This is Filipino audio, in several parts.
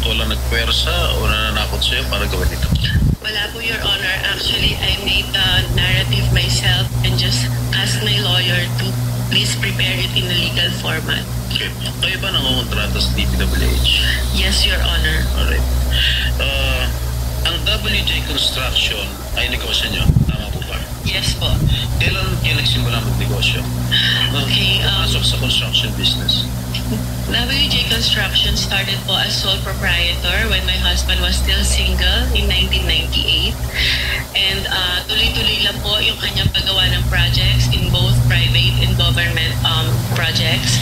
walang nagpwersa o nananakot sa'yo para gawin ito? Wala po, Your Honor. Actually, I made the narrative myself and just asked my lawyer to please prepare it in a legal format. Okay. Kayo ba nangungontrata sa DPWH? Yes, Your Honor. Alright. Ang WJ Construction ay negosyo nyo? Tama po ba? Yes po. Kailan kayo nagsimula magnegosyo? Okay. Pasok sa construction business? WJ Construction started po as sole proprietor when my husband was still single in 1998. And tuloy-tuloy lang po yung kanyang paggawa ng projects in both private and government projects.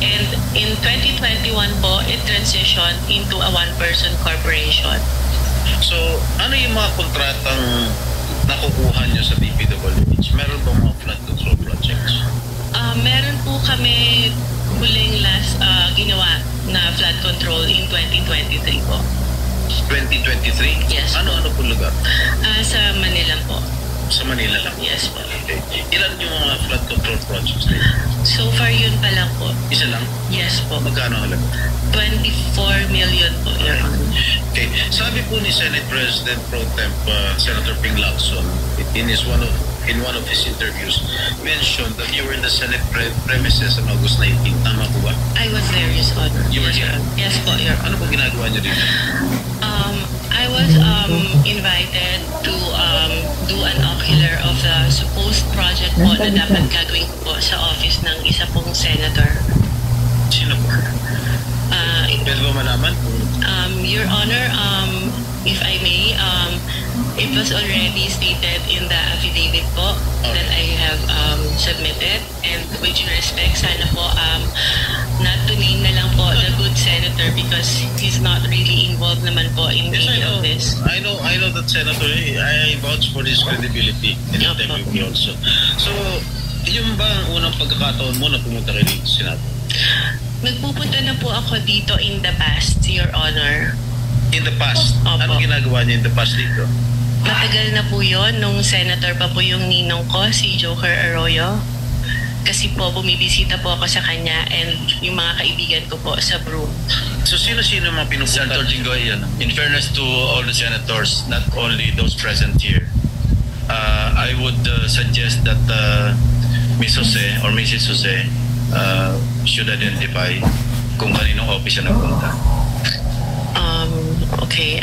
And in 2021 po, it transitioned into a one-person corporation. So, ano yung mga kontratang nakukuha nyo sa DPWH? Meron ba mga flood control projects? Meron po kami huling last ginawa na flood control in 2023 po. 2023? Yes. Ano-ano po lugar? Sa Manila po. Sa Manila lang? Yes po. Okay. Ilan yung mga flood control projects nila? So far yun pa lang po. Isa lang? Yes po. Magkano halaga? 24 million po, Your Honor. Okay. Sabi po ni Senate President Pro Temp Senator Ping Lacson in one of his interviews mentioned that you were in the Senate premises on August 19. Tama po ba? I was there, Your Honor. You were here? Yes po, Your Ano Honor. po ginagawa niyo dito? I was invited to do an ocular of the supposed project po na dapat gagawin ko po sa office ng isa pong senator. Sino po? Pwede ba malaman? Your Honor, if I may, it was already stated in the affidavit po that I have submitted, and with due respect, sana po not to name na lang po the good senator because he's not really involved naman po in Yes, any of this. I know that Senator. I vouch for his credibility and integrity also. So, yung ba ang unang pagkakataon mo na pumunta kayo dito sa Senado? Nagpupunta na po ako dito in the past, Your Honor. In the past? Opo. Anong ginagawa niyo in the past dito? Matagal na po yun, nung senator pa po yung ninong ko, si Joker Arroyo. Kasi po, bumibisita po ako sa kanya and yung mga kaibigan ko po sa Broome. So, sino-sino mga pinupunta? Senator Jinggoy, in fairness to all the senators, not only those present here, I would suggest that Ms. Jose or Mrs. Jose should identify kung kaninong office siya nagpunta. Okay,